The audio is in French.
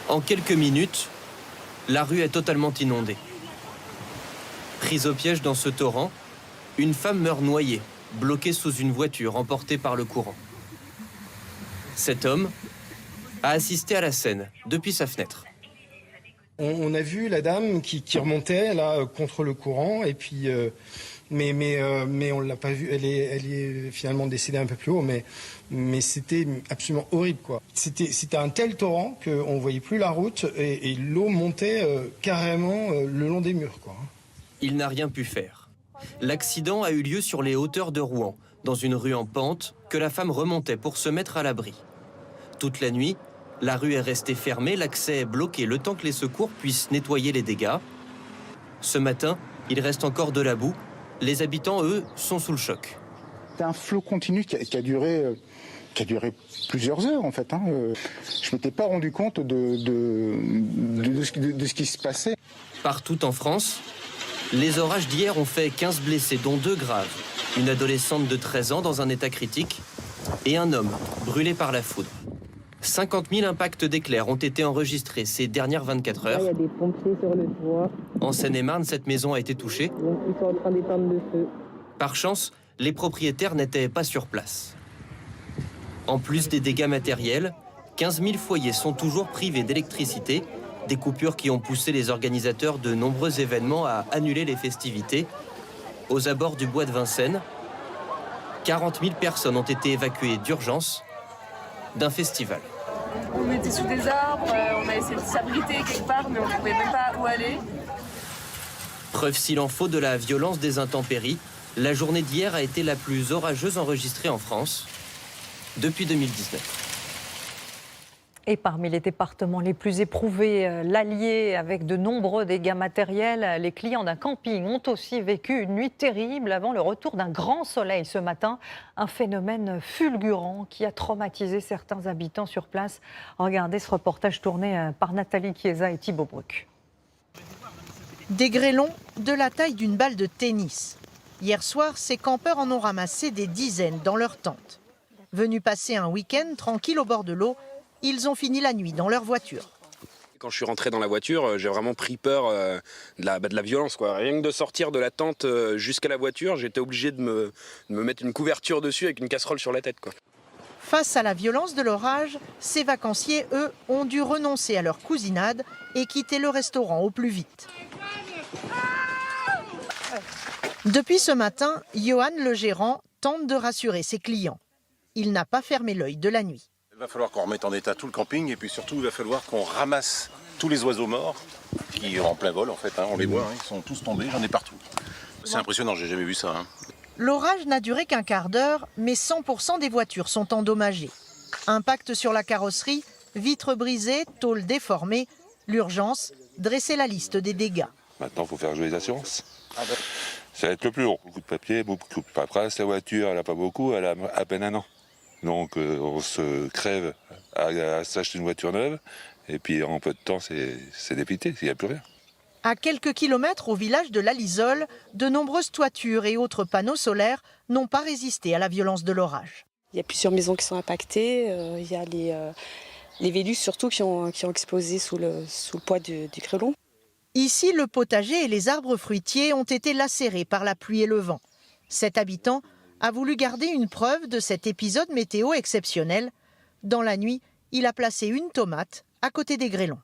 En quelques minutes, la rue est totalement inondée. Prise au piège dans ce torrent, une femme meurt noyée, bloquée sous une voiture emportée par le courant. Cet homme a assisté à la scène depuis sa fenêtre. On a vu la dame qui remontait là contre le courant et puis mais on l'a pas vue. Elle est finalement décédée un peu plus haut, mais c'était absolument horrible quoi. C'était un tel torrent qu'on voyait plus la route et l'eau montait carrément le long des murs quoi. Il n'a rien pu faire. L'accident a eu lieu sur les hauteurs de Rouen, dans une rue en pente que la femme remontait pour se mettre à l'abri. Toute la nuit, la rue est restée fermée, l'accès est bloqué le temps que les secours puissent nettoyer les dégâts. Ce matin, il reste encore de la boue. Les habitants, eux, sont sous le choc. C'est un flot continu qui a duré plusieurs heures en fait. Je ne m'étais pas rendu compte de ce qui se passait. Partout en France, les orages d'hier ont fait 15 blessés, dont 2 graves. Une adolescente de 13 ans dans un état critique et un homme brûlé par la foudre. 50 000 impacts d'éclairs ont été enregistrés ces dernières 24 heures. Là, il y a des pompiers sur le toit. En Seine-et-Marne, cette maison a été touchée. Donc, ils sont en train d'éteindre le feu. Par chance, les propriétaires n'étaient pas sur place. En plus des dégâts matériels, 15 000 foyers sont toujours privés d'électricité, des coupures qui ont poussé les organisateurs de nombreux événements à annuler les festivités. Aux abords du bois de Vincennes, 40 000 personnes ont été évacuées d'urgence d'un festival. On était sous des arbres, on a essayé de s'abriter quelque part, mais on ne trouvait même pas où aller. Preuve s'il en faut de la violence des intempéries, la journée d'hier a été la plus orageuse enregistrée en France depuis 2019. Et parmi les départements les plus éprouvés, l'Allier, avec de nombreux dégâts matériels, les clients d'un camping ont aussi vécu une nuit terrible avant le retour d'un grand soleil ce matin. Un phénomène fulgurant qui a traumatisé certains habitants sur place. Regardez ce reportage tourné par Nathalie Chiesa et Thibaut Bruck. Des grêlons de la taille d'une balle de tennis. Hier soir, ces campeurs en ont ramassé des dizaines dans leur tente. Venus passer un week-end tranquille au bord de l'eau, ils ont fini la nuit dans leur voiture. Quand je suis rentré dans la voiture, j'ai vraiment pris peur de la violence, quoi. Rien que de sortir de la tente jusqu'à la voiture, j'étais obligé de me mettre une couverture dessus avec une casserole sur la tête, quoi. Face à la violence de l'orage, ces vacanciers, eux, ont dû renoncer à leur cousinade et quitter le restaurant au plus vite. Depuis ce matin, Johan, le gérant, tente de rassurer ses clients. Il n'a pas fermé l'œil de la nuit. Il va falloir qu'on remette en état tout le camping et puis surtout il va falloir qu'on ramasse tous les oiseaux morts qui sont en plein vol en fait, on les voit, ils sont tous tombés, j'en ai partout. C'est impressionnant, j'ai jamais vu ça. L'orage n'a duré qu'un quart d'heure, mais 100% des voitures sont endommagées. Impact sur la carrosserie, vitres brisées, tôles déformées. L'urgence, dresser la liste des dégâts. Maintenant, il faut faire jouer les assurances. Ça va être le plus long. Beaucoup de papier, beaucoup de paperasse. La voiture, elle n'a pas beaucoup, elle a à peine 1 an. Donc on se crève à s'acheter une voiture neuve. Et puis en peu de temps, c'est dépité, il n'y a plus rien. À quelques kilomètres au village de l'Alisole, de nombreuses toitures et autres panneaux solaires n'ont pas résisté à la violence de l'orage. Il y a plusieurs maisons qui sont impactées. Il y a les Vélus surtout qui ont explosé sous le poids du grêlon. Ici, le potager et les arbres fruitiers ont été lacérés par la pluie et le vent. Cet habitant a voulu garder une preuve de cet épisode météo exceptionnel. Dans la nuit, il a placé une tomate à côté des grêlons.